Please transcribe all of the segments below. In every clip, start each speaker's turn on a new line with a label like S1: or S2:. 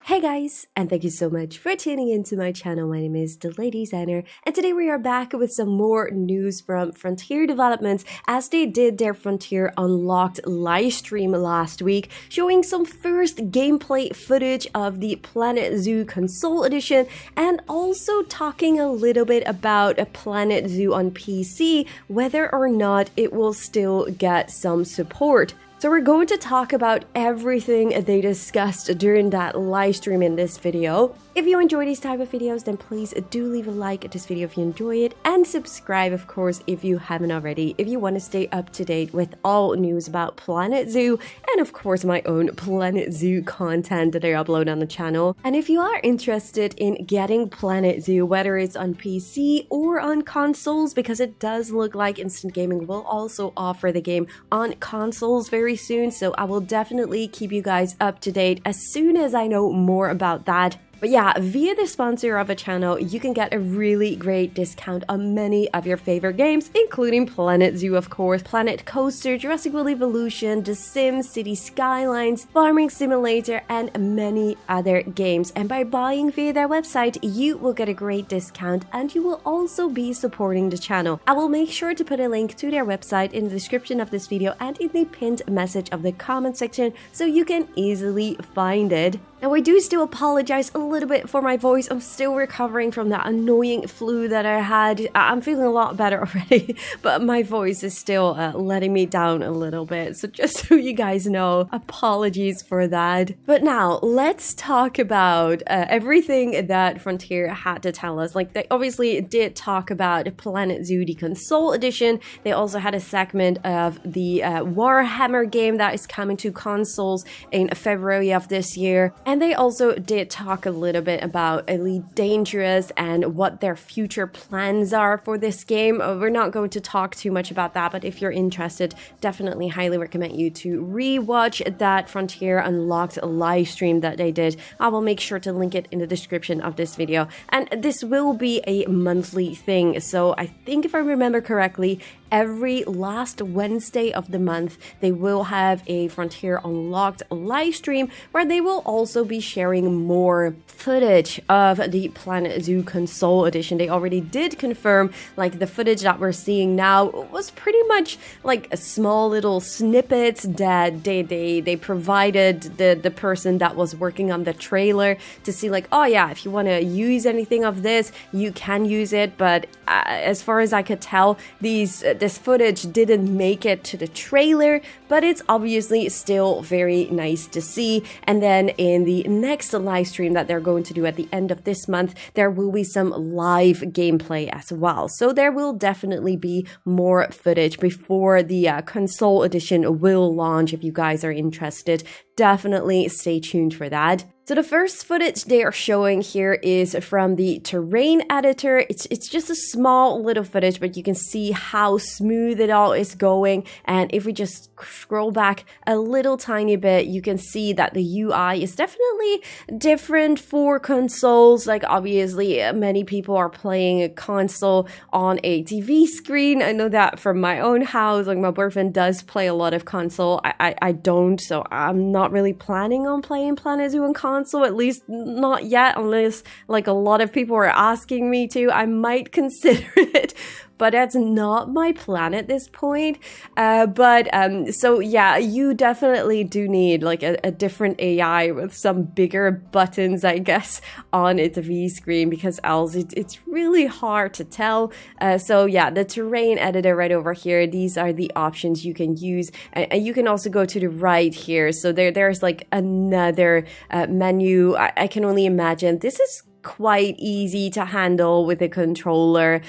S1: Hey guys, and thank you so much for tuning into my channel. My name is The Lady Designer, and today we are back with some more news from Frontier Developments as they did their Frontier Unlocked live stream last week, showing some first gameplay footage of the Planet Zoo Console Edition, and also talking a little bit about a Planet Zoo on PC, whether or not it will still get some support. So we're going to talk about everything they discussed during that live stream in this video. If you enjoy these type of videos, then please do leave a like at this video if you enjoy it, and subscribe, of course, if you haven't already, if you want to stay up to date with all news about Planet Zoo, and of course my own Planet Zoo content that I upload on the channel. And if you are interested in getting Planet Zoo, whether it's on PC or on consoles, because it does look like Instant Gaming will also offer the game on consoles very soon, so I will definitely keep you guys up to date as soon as I know more about that. But yeah, via the sponsor of a channel, you can get a really great discount on many of your favorite games, including Planet Zoo, of course, Planet Coaster, Jurassic World Evolution, The Sims, City Skylines, Farming Simulator, and many other games. And by buying via their website, you will get a great discount, and you will also be supporting the channel. I will make sure to put a link to their website in the description of this video and in the pinned message of the comment section, so you can easily find it. Now, I do still apologize a little bit for my voice. I'm still recovering from that annoying flu that I had. I'm feeling a lot better already, but my voice is still letting me down a little bit. So just so you guys know, apologies for that. But now, let's talk about everything that Frontier had to tell us. Like, they obviously did talk about Planet Zoo, the Console Edition. They also had a segment of the Warhammer game that is coming to consoles in February of this year. And they also did talk a little bit about Elite Dangerous and what their future plans are for this game. We're not going to talk too much about that, but if you're interested, definitely highly recommend you to rewatch that Frontier Unlocked live stream that they did. I will make sure to link it in the description of this video. And this will be a monthly thing, so I think if I remember correctly, every last Wednesday of the month, they will have a Frontier Unlocked live stream where they will also be sharing more footage of the Planet Zoo Console Edition. They already did confirm, like, the footage that we're seeing now was pretty much like a small little snippets that they provided the person that was working on the trailer to see, like, oh yeah, if you want to use anything of this, you can use it. But as far as I could tell, this footage didn't make it to the trailer, but it's obviously still very nice to see. And then in the next live stream that they're going to do at the end of this month, there will be some live gameplay as well. So there will definitely be more footage before the console edition will launch. If you guys are interested, definitely stay tuned for that. So the first footage they are showing here is from the terrain editor. It's just a small little footage, but you can see how smooth it all is going. And if we just scroll back a little tiny bit, you can see that the UI is definitely different for consoles. Like, obviously, many people are playing a console on a TV screen. I know that from my own house. Like, my boyfriend does play a lot of console. I don't, so I'm not really planning on playing Planet Zoo on console. At least not yet, unless like a lot of people are asking me to. I might consider it, but that's not my plan at this point. So yeah, you definitely do need like a different AI with some bigger buttons, I guess, on its V screen, because else it's really hard to tell. So yeah, the terrain editor right over here, these are the options you can use. And you can also go to the right here. So there's like another menu. I can only imagine this is quite easy to handle with a controller.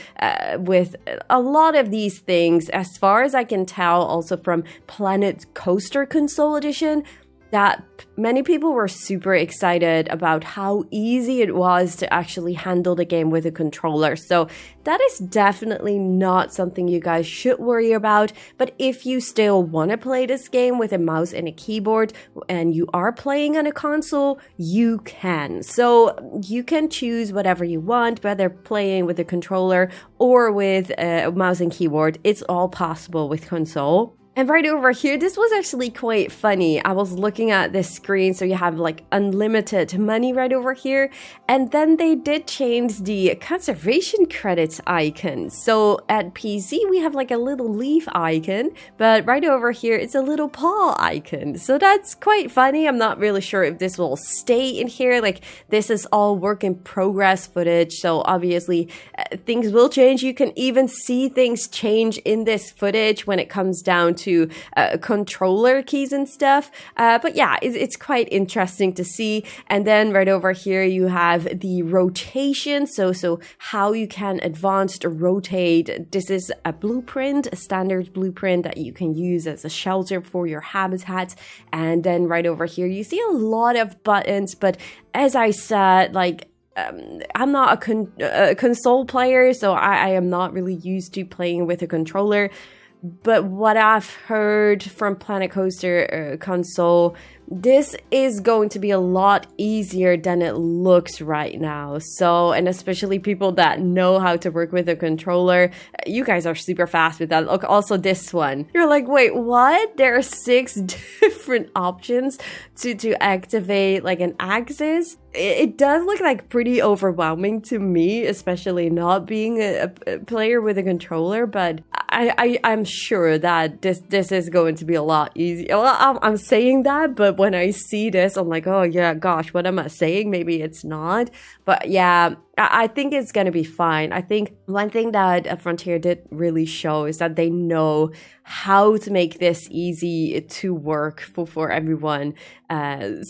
S1: With a lot of these things, as far as I can tell, also from Planet Coaster Console Edition, that many people were super excited about how easy it was to actually handle the game with a controller. So that is definitely not something you guys should worry about. But if you still want to play this game with a mouse and a keyboard and you are playing on a console, you can. So you can choose whatever you want, whether playing with a controller or with a mouse and keyboard. It's all possible with console. And right over here, this was actually quite funny. I was looking at this screen, so you have like unlimited money right over here. And then they did change the conservation credits icon. So at PC, we have like a little leaf icon, but right over here, it's a little paw icon. So that's quite funny. I'm not really sure if this will stay in here. Like, this is all work in progress footage. So obviously, things will change. You can even see things change in this footage when it comes down to controller keys and stuff. But yeah, it's quite interesting to see. And then right over here, you have the rotation. So how you can advance to rotate. This is a blueprint, a standard blueprint that you can use as a shelter for your habitat. And then right over here, you see a lot of buttons. But as I said, like, I'm not a console player, so I am not really used to playing with a controller. But what I've heard from Planet Coaster console, this is going to be a lot easier than it looks right now. So, and especially people that know how to work with a controller, you guys are super fast with that. Look, also this one. You're like, wait, what? There are 6 different options to activate like an axis. It does look like pretty overwhelming to me, especially not being a player with a controller, but I'm sure that this is going to be a lot easier. Well, I'm saying that, but when I see this, I'm like, oh yeah, gosh, what am I saying? Maybe it's not. But yeah, I think it's going to be fine. I think one thing that Frontier did really show is that they know how to make this easy to work for everyone.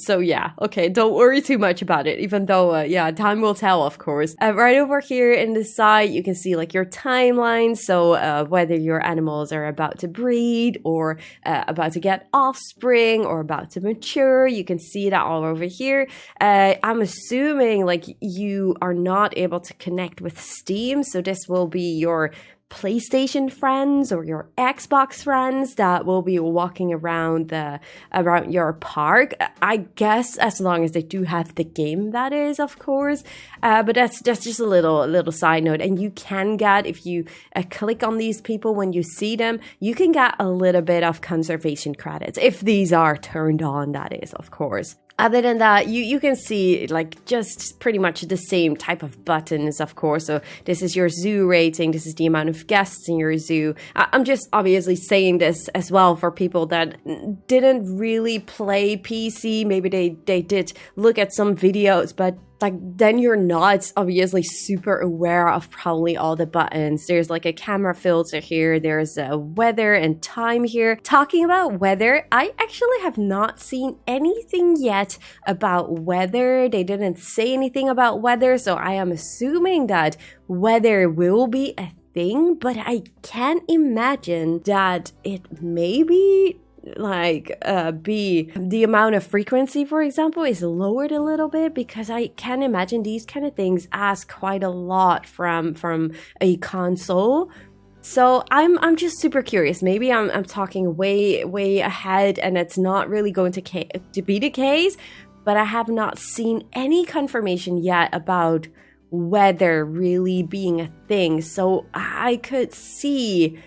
S1: So yeah, okay, don't worry too much about it, even though, yeah, time will tell, of course. Right over here in the side, you can see like your timeline. So whether your animals are about to breed or about to get offspring or about to mature, you can see that all over here. I'm assuming like you are not able to connect with Steam, so this will be your PlayStation friends or your Xbox friends that will be walking around your park. I guess as long as they do have the game, that is, of course. But that's just a little side note. And you can get, if you click on these people when you see them, you can get a little bit of conservation credits if these are turned on, that is, of course. Other than that, you can see like just pretty much the same type of buttons, of course. So this is your zoo rating. This is the amount of guests in your zoo. I'm just obviously saying this as well for people that didn't really play PC. Maybe they did look at some videos, but like then you're not obviously super aware of probably all the buttons. There's like a camera filter here. There's a weather and time here. Talking about weather, I actually have not seen anything yet about weather. They didn't say anything about weather, so I am assuming that weather will be a thing, but I can't imagine that it may be like be the amount of frequency, for example, is lowered a little bit, because I can imagine these kind of things ask quite a lot from a console. So I'm just super curious. Maybe I'm talking way ahead and it's not really going to be the case, but I have not seen any confirmation yet about weather really being a thing. So I could see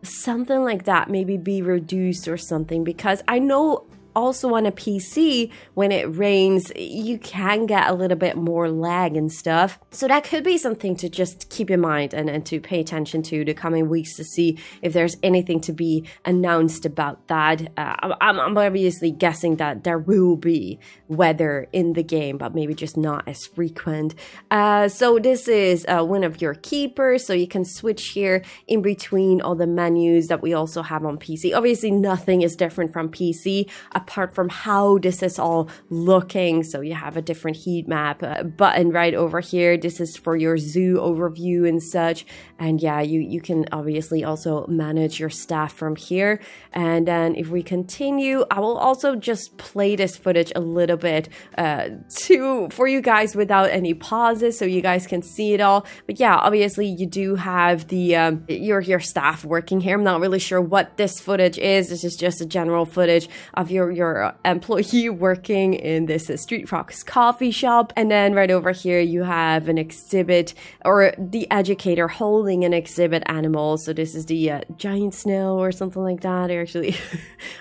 S1: something like that maybe be reduced or something, because I know also on a PC, when it rains, you can get a little bit more lag and stuff. So that could be something to just keep in mind and to pay attention to the coming weeks to see if there's anything to be announced about that. I'm obviously guessing that there will be weather in the game, but maybe just not as frequent. So this is one of your keepers, so you can switch here in between all the menus that we also have on PC. Obviously, nothing is different from PC, apart from how this is all looking. So you have a different heat map button right over here. This is for your zoo overview and such. And yeah, you can obviously also manage your staff from here. And then if we continue, I will also just play this footage a little bit for you guys without any pauses, so you guys can see it all. But yeah, obviously you do have the your staff working here. I'm not really sure what this footage is. This is just a general footage of your your employee working in this Street Fox coffee shop. And then right over here, you have an exhibit or the educator holding an exhibit animal. So this is the giant snail or something like that. Actually,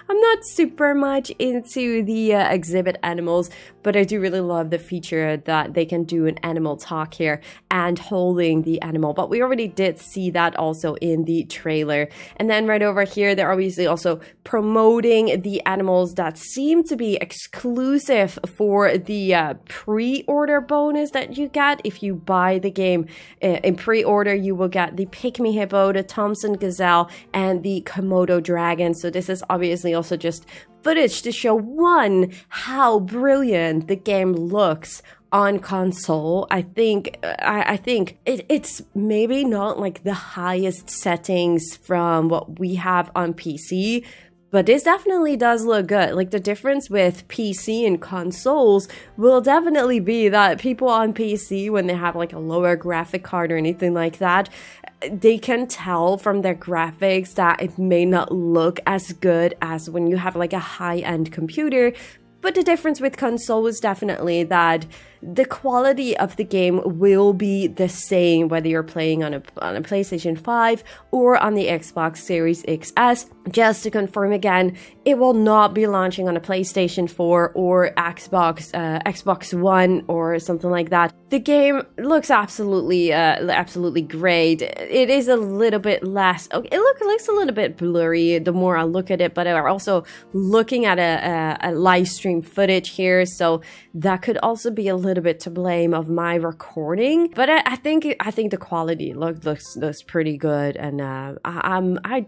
S1: I'm not super much into the exhibit animals, but I do really love the feature that they can do an animal talk here and holding the animal. But we already did see that also in the trailer. And then right over here, they're obviously also promoting the animals that seem to be exclusive for the pre-order bonus that you get. If you buy the game in pre-order, you will get the Pygmy Hippo, the Thompson Gazelle, and the Komodo Dragon. So this is obviously also just footage to show, one, how brilliant the game looks on console. I think it's maybe not like the highest settings from what we have on PC, but this definitely does look good. Like, the difference with PC and consoles will definitely be that people on PC, when they have like a lower graphic card or anything like that, they can tell from their graphics that it may not look as good as when you have like a high-end computer. But the difference with console is definitely that the quality of the game will be the same whether you're playing on a PlayStation 5 or on the Xbox Series XS. Just to confirm again, it will not be launching on a PlayStation 4 or Xbox One or something like that. The game looks absolutely great. It is a little bit less. Okay, it looks a little bit blurry the more I look at it, but I'm also looking at a live stream footage here, so that could also be a little bit to blame of my recording. But I think the quality looks pretty good, and I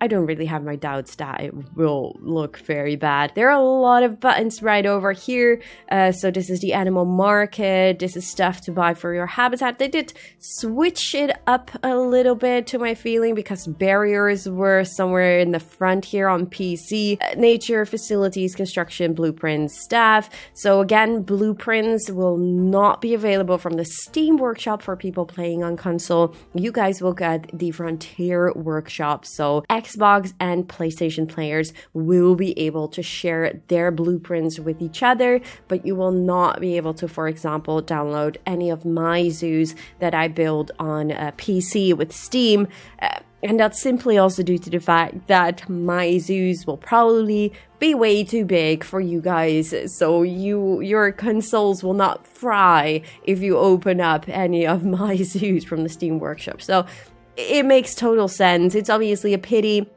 S1: don't really have my doubts that it will look very bad. There are a lot of buttons right over here. So this is the animal market. This is stuff to buy for your habitat. They did switch it up a little bit to my feeling, because barriers were somewhere in the front here on PC. Nature, facilities, construction, blueprints, staff. So again, blueprints will not be available from the Steam Workshop for people playing on console. You guys will get the Frontier Workshop. So Xbox and PlayStation players will be able to share their blueprints with each other, but you will not be able to, for example, download any of my zoos that I build on a PC with Steam. And that's simply also due to the fact that my zoos will probably be way too big for you guys. So your consoles will not fry if you open up any of my zoos from the Steam Workshop. So it makes total sense. It's obviously a pity,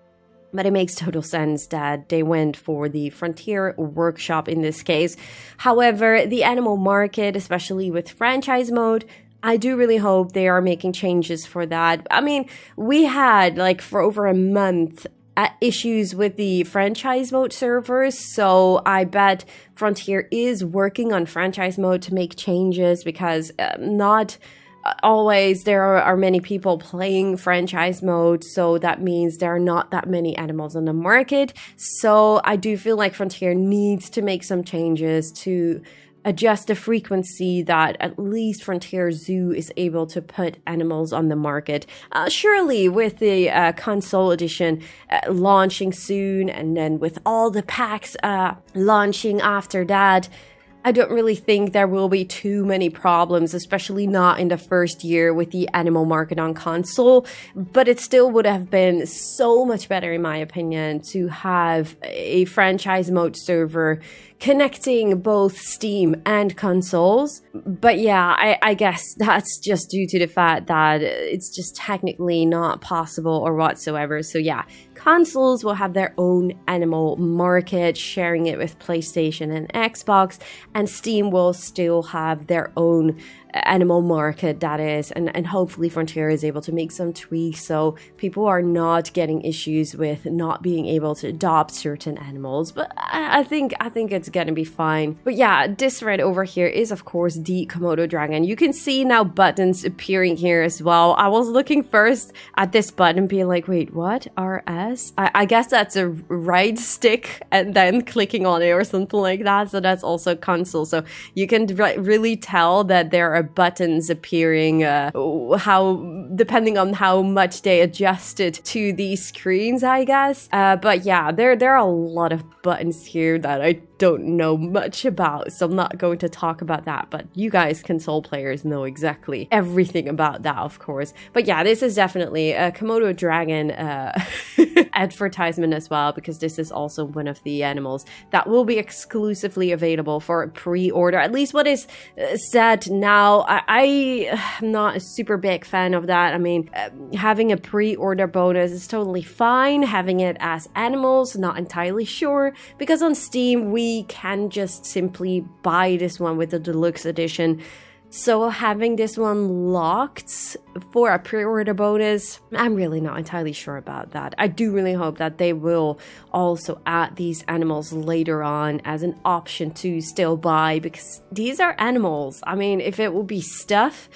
S1: but it makes total sense that they went for the Frontier Workshop in this case. However, the animal market, especially with franchise mode, I do really hope they are making changes for that. I mean, we had, like, for over a month, issues with the franchise mode servers, so I bet Frontier is working on franchise mode to make changes, because not always there are many people playing franchise mode, so that means there are not that many animals on the market. So I do feel like Frontier needs to make some changes to adjust the frequency that at least Frontier Zoo is able to put animals on the market. Surely with the console edition launching soon, and then with all the packs launching after that, I don't really think there will be too many problems, especially not in the first year with the animal market on console. But it still would have been so much better, in my opinion, to have a franchise mode server connecting both Steam and consoles. But yeah, I guess that's just due to the fact that it's just technically not possible or whatsoever. So yeah, consoles will have their own animal market, sharing it with PlayStation and Xbox, and Steam will still have their own animal market, that is, and hopefully Frontier is able to make some tweaks so people are not getting issues with not being able to adopt certain animals. But I think it's gonna be fine. But yeah, this right over here is of course the Komodo dragon. You can see now buttons appearing here as well. I was looking first at this button being like, wait, what? RS? I guess that's a right stick and then clicking on it or something like that. So that's also console. So you can really tell that there are buttons appearing, how depending on how much they adjusted to these screens, I guess. But yeah, there are a lot of buttons here that I don't know much about, so I'm not going to talk about that, but you guys, console players, know exactly everything about that, of course. But yeah, this is definitely a Komodo dragon advertisement as well, because this is also one of the animals that will be exclusively available for pre-order, at least what is said now. I'm not a super big fan of that. I mean, having a pre-order bonus is totally fine. Having it as animals, not entirely sure, because on Steam we can just simply buy this one with the deluxe edition. So having this one locked for a pre-order bonus, I'm really not entirely sure about that. I do really hope that they will also add these animals later on as an option to still buy, because these are animals. I mean, if it would be stuff,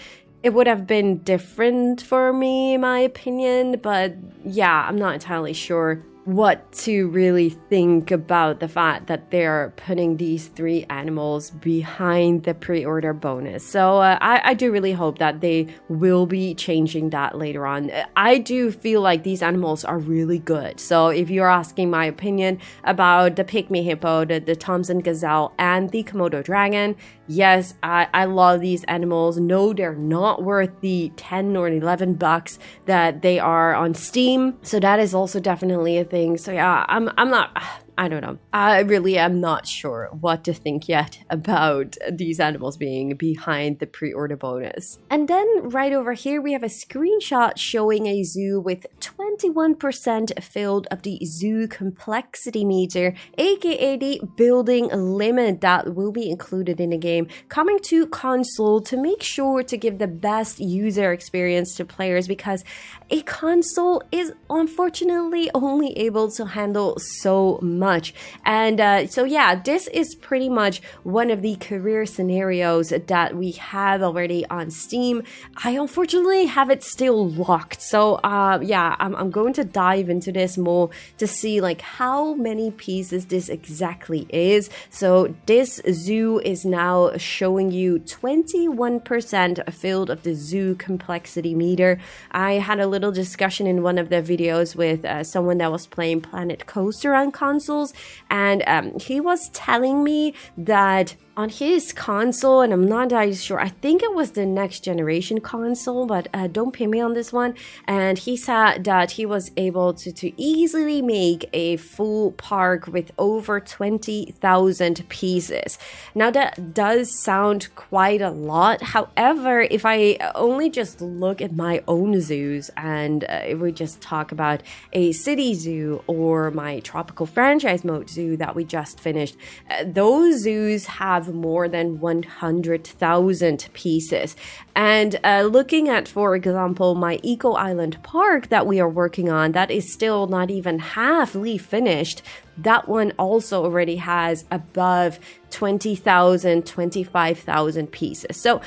S1: it would have been different for me, in my opinion. But yeah, I'm not entirely sure what to really think about the fact that they're putting these 3 animals behind the pre-order bonus. So I do really hope that they will be changing that later on. I do feel like these animals are really good. So if you're asking my opinion about the pygmy hippo, the Thompson gazelle, and the Komodo dragon, yes, I love these animals. No, they're not worth the 10 or 11 bucks that they are on Steam. So that is also definitely a thing. So yeah, I'm not, I don't know. I really am not sure what to think yet about these animals being behind the pre-order bonus. And then right over here, we have a screenshot showing a zoo with 21% filled of the zoo complexity meter, aka the building limit that will be included in the game, coming to console to make sure to give the best user experience to players, because a console is unfortunately only able to handle so much. And so yeah, this is pretty much one of the career scenarios that we have already on Steam. I unfortunately have it still locked, so yeah, I'm going to dive into this more to see like how many pieces this exactly is. So this zoo is now showing you 21% filled of the zoo complexity meter. I had a little discussion in one of the videos with someone that was playing Planet Coaster on consoles, and he was telling me that on his console, and I'm not entirely sure, I think it was the next generation console, but don't pin me on this one, and he said that he was able to easily make a full park with over 20,000 pieces. Now that does sound quite a lot. However, if I only just look at my own zoos, and if we just talk about a city zoo or my tropical franchise mode zoo that we just finished, those zoos have more than 100,000 pieces. And looking at, for example, my Eco Island Park that we are working on, that is still not even halfly finished. That one also already has above 20,000, 25,000 pieces. So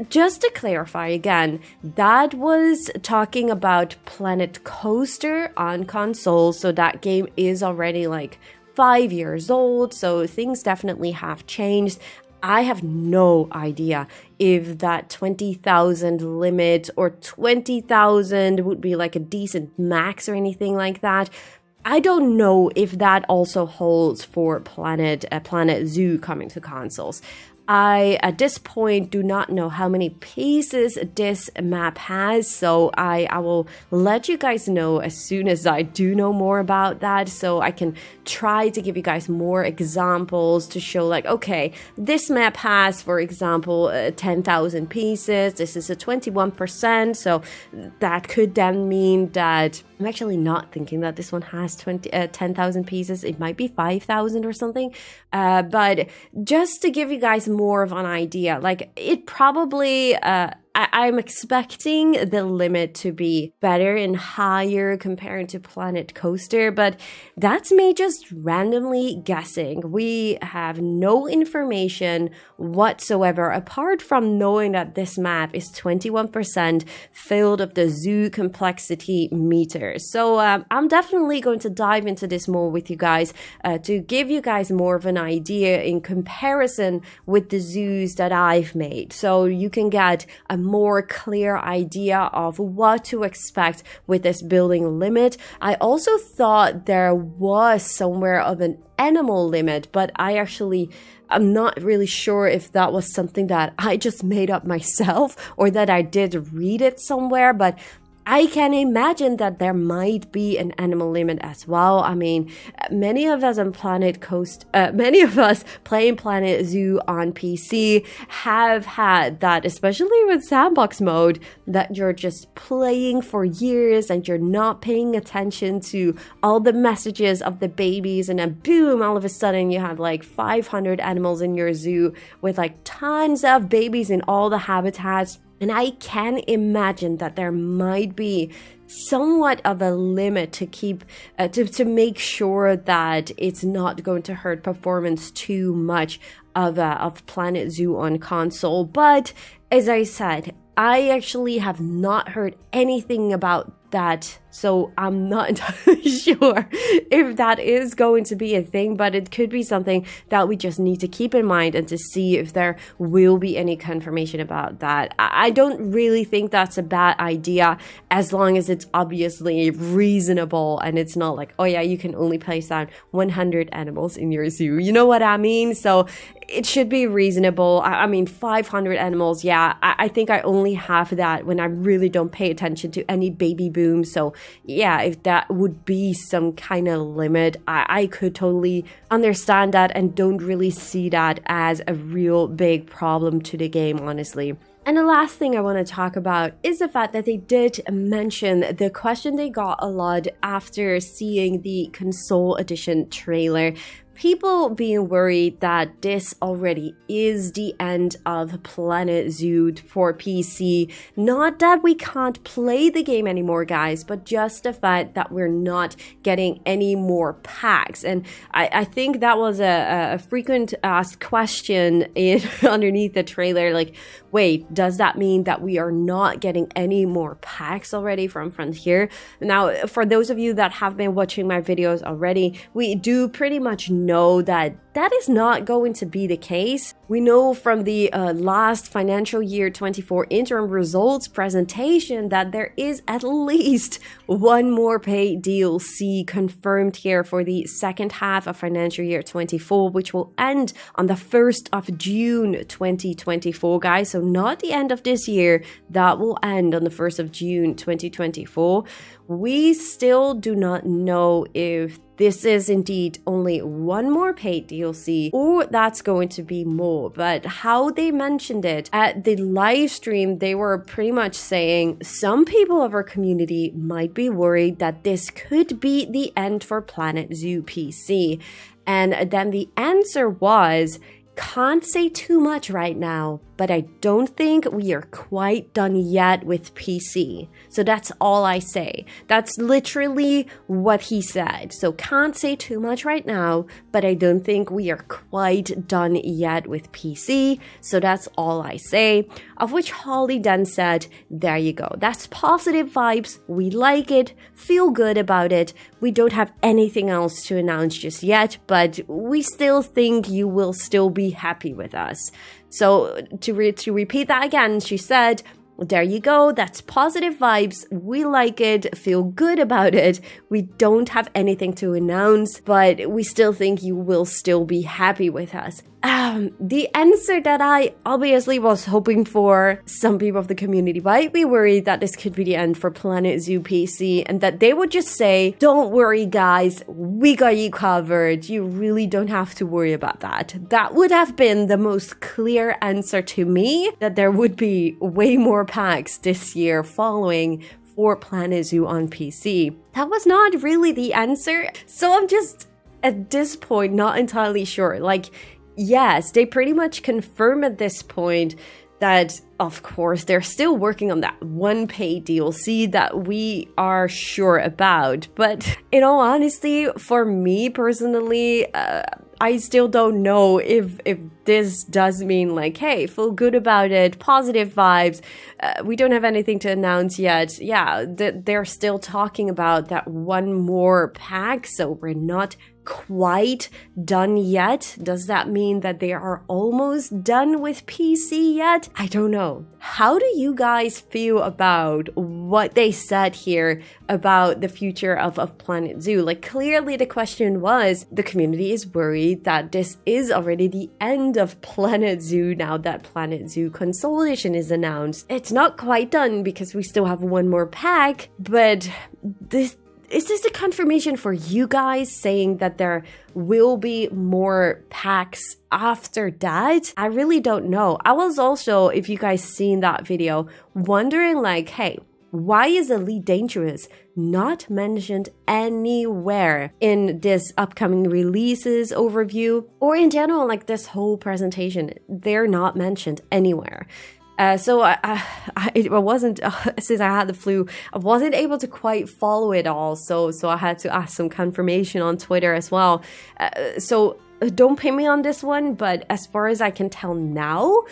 S1: just to clarify again, that was talking about Planet Coaster on console. So that game is already like 5 years old, so things definitely have changed. I have no idea if that 20,000 limit or 20,000 would be like a decent max or anything like that. I don't know if that also holds for Planet Zoo coming to consoles. I, at this point, do not know how many pieces this map has, so I will let you guys know as soon as I do know more about that, so I can try to give you guys more examples to show like, okay, this map has, for example, 10,000 pieces, this is a 21%, so that could then mean that, I'm actually not thinking that this one has 10,000 pieces, it might be 5,000 or something, but just to give you guys more of an idea, like it probably I'm expecting the limit to be better and higher compared to Planet Coaster, but that's me just randomly guessing. We have no information whatsoever apart from knowing that this map is 21% filled of the zoo complexity meter. So I'm definitely going to dive into this more with you guys to give you guys more of an idea in comparison with the zoos that I've made, so you can get a more clear idea of what to expect with this building limit. I also thought there was somewhere of an animal limit, but I'm not really sure if that was something that I just made up myself or that I did read it somewhere, but I can imagine that there might be an animal limit as well. I mean, many of us playing Planet Zoo on PC have had that, especially with Sandbox mode, that you're just playing for years and you're not paying attention to all the messages of the babies, and then boom, all of a sudden you have like 500 animals in your zoo with like tons of babies in all the habitats. And I can imagine that there might be somewhat of a limit to keep to make sure that it's not going to hurt performance too much of Planet Zoo on console. But as I said, I actually have not heard anything about that, so I'm not entirely sure if that is going to be a thing, but it could be something that we just need to keep in mind and to see if there will be any confirmation about that. I don't really think that's a bad idea as long as it's obviously reasonable and it's not like, oh yeah, you can only place down 100 animals in your zoo. You know what I mean? So it should be reasonable. I mean, 500 animals, yeah, I think I only have that when I really don't pay attention to any baby boom. So yeah, if that would be some kind of limit, I could totally understand that and don't really see that as a real big problem to the game, honestly. And the last thing I want to talk about is the fact that they did mention the question they got a lot after seeing the console edition trailer. People being worried that this already is the end of Planet Zoo for PC. Not that we can't play the game anymore, guys, but just the fact that we're not getting any more packs. And I think that was a frequent asked question underneath the trailer. Like, wait, does that mean that we are not getting any more packs already from Frontier? Now, for those of you that have been watching my videos already, we do pretty much know that is not going to be the case. We know from the last financial year 24 interim results presentation that there is at least one more paid DLC confirmed here for the second half of financial year 24, which will end on the 1st of June 2024, guys. So not the end of this year, that will end on the 1st of June 2024. We still do not know if this is indeed only one more paid DLC or that's going to be more. But how they mentioned it at the live stream, they were pretty much saying some people of our community might be worried that this could be the end for Planet Zoo PC. And then the answer was, can't say too much right now, but I don't think we are quite done yet with PC. So that's all I say. That's literally what he said. So can't say too much right now, but I don't think we are quite done yet with PC. So that's all I say. Of which Holly then said, there you go. That's positive vibes. We like it. Feel good about it. We don't have anything else to announce just yet, but we still think you will still be happy with us. So to repeat that again, she said, there you go, that's positive vibes, we like it, feel good about it, we don't have anything to announce, but we still think you will still be happy with us. The answer that I obviously was hoping for, some people of the community might be worried that this could be the end for Planet Zoo PC and that they would just say, don't worry guys, we got you covered, you really don't have to worry about that. That would have been the most clear answer to me, that there would be way more packs this year following for Planet Zoo on PC. That was not really the answer, so I'm just at this point not entirely sure. Like, yes, they pretty much confirm at this point that, of course, they're still working on that one paid DLC that we are sure about. But in all honesty, for me personally, I still don't know if this does mean like, hey, feel good about it, positive vibes. We don't have anything to announce yet. Yeah, they're still talking about that one more pack, so we're not quite done yet. Does that mean that they are almost done with PC yet? I don't know. How do you guys feel about what they said here about the future of Planet Zoo? Like, clearly the question was, the community is worried that this is already the end of Planet Zoo now that Planet Zoo Console Edition is announced. It's not quite done because we still have one more pack, but is this a confirmation for you guys saying that there will be more packs after that? I really don't know. I was also, if you guys seen that video, wondering like, hey, why is Elite Dangerous not mentioned anywhere in this upcoming releases overview? Or in general, like this whole presentation, they're not mentioned anywhere. So it wasn't, since I had the flu, I wasn't able to quite follow it all. So I had to ask some confirmation on Twitter as well. So don't pin me on this one, but as far as I can tell now,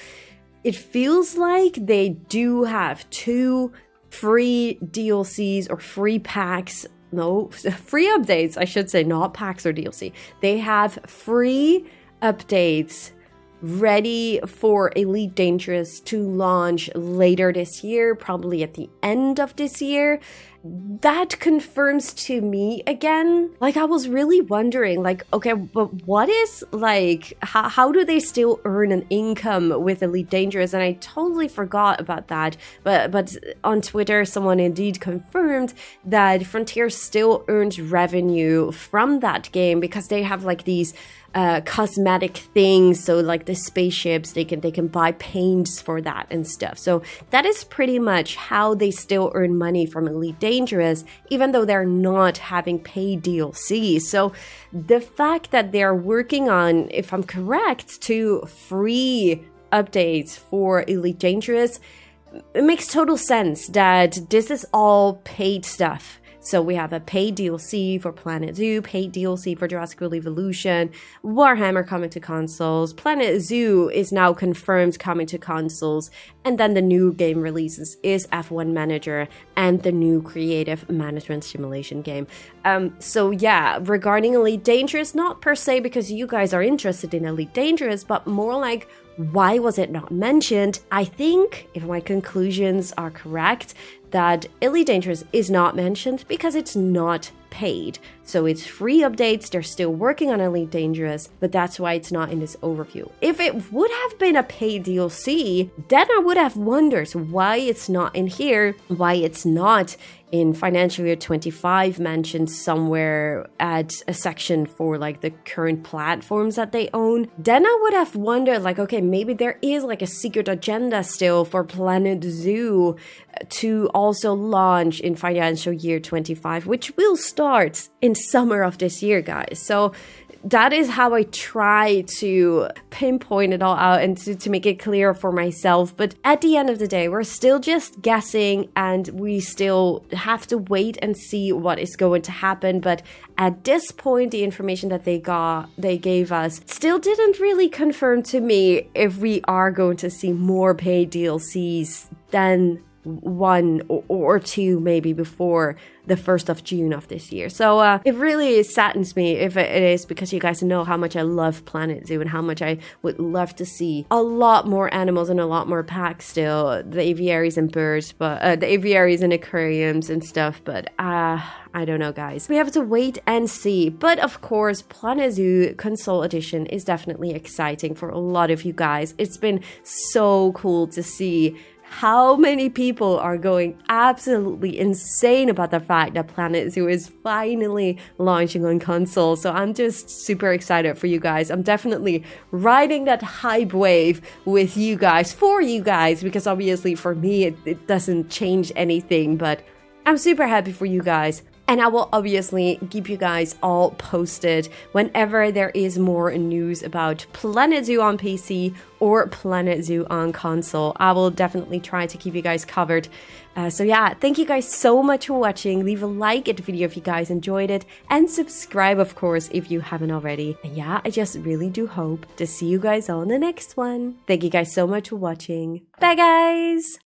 S1: it feels like they do have 2 free DLCs or free packs. No, free updates, I should say, not packs or DLC. They have free updates ready for Elite Dangerous to launch later this year, probably at the end of this year. That confirms to me again, like I was really wondering, like, okay, but what is, like, how do they still earn an income with Elite Dangerous? And I totally forgot about that, but on Twitter someone indeed confirmed that Frontier still earns revenue from that game because they have like these cosmetic things, so like the spaceships, they can buy paints for that and stuff. So that is pretty much how they still earn money from Elite Dangerous, even though they're not having paid DLC. So the fact that they're working on, if I'm correct, 2 free updates for Elite Dangerous, it makes total sense that this is all paid stuff. So we have a paid DLC for Planet Zoo, paid DLC for Jurassic World Evolution, Warhammer coming to consoles, Planet Zoo is now confirmed coming to consoles, and then the new game releases is F1 Manager and the new creative management simulation game. So yeah, regarding Elite Dangerous, not per se because you guys are interested in Elite Dangerous, but more like, why was it not mentioned? I think, if my conclusions are correct, that Elite Dangerous is not mentioned because it's not paid. So it's free updates, they're still working on Elite Dangerous, but that's why it's not in this overview. If it would have been a paid DLC, then I would have wondered why it's not in here, why it's not in financial year 25 mentioned somewhere at a section for like the current platforms that they own. Then I would have wondered like, okay, maybe there is like a secret agenda still for Planet Zoo to also launch in financial year 25, which will start in summer of this year, guys. So that is how I try to pinpoint it all out and to make it clear for myself. But at the end of the day, we're still just guessing and we still have to wait and see what is going to happen. But at this point, the information that they gave us still didn't really confirm to me if we are going to see more paid DLCs than 1 or 2 maybe before the 1st of June of this year. So it really saddens me if it is, because you guys know how much I love Planet Zoo and how much I would love to see a lot more animals and a lot more packs still, the aviaries and birds, but the aviaries and aquariums and stuff. But I don't know, guys. We have to wait and see. But of course, Planet Zoo Console Edition is definitely exciting for a lot of you guys. It's been so cool to see how many people are going absolutely insane about the fact that Planet Zoo is finally launching on console. So I'm just super excited for you guys. I'm definitely riding that hype wave with you guys, for you guys, because obviously for me, it doesn't change anything, but I'm super happy for you guys. And I will obviously keep you guys all posted whenever there is more news about Planet Zoo on PC or Planet Zoo on console. I will definitely try to keep you guys covered. So yeah, thank you guys so much for watching. Leave a like at the video if you guys enjoyed it. And subscribe, of course, if you haven't already. And yeah, I just really do hope to see you guys all in the next one. Thank you guys so much for watching. Bye, guys!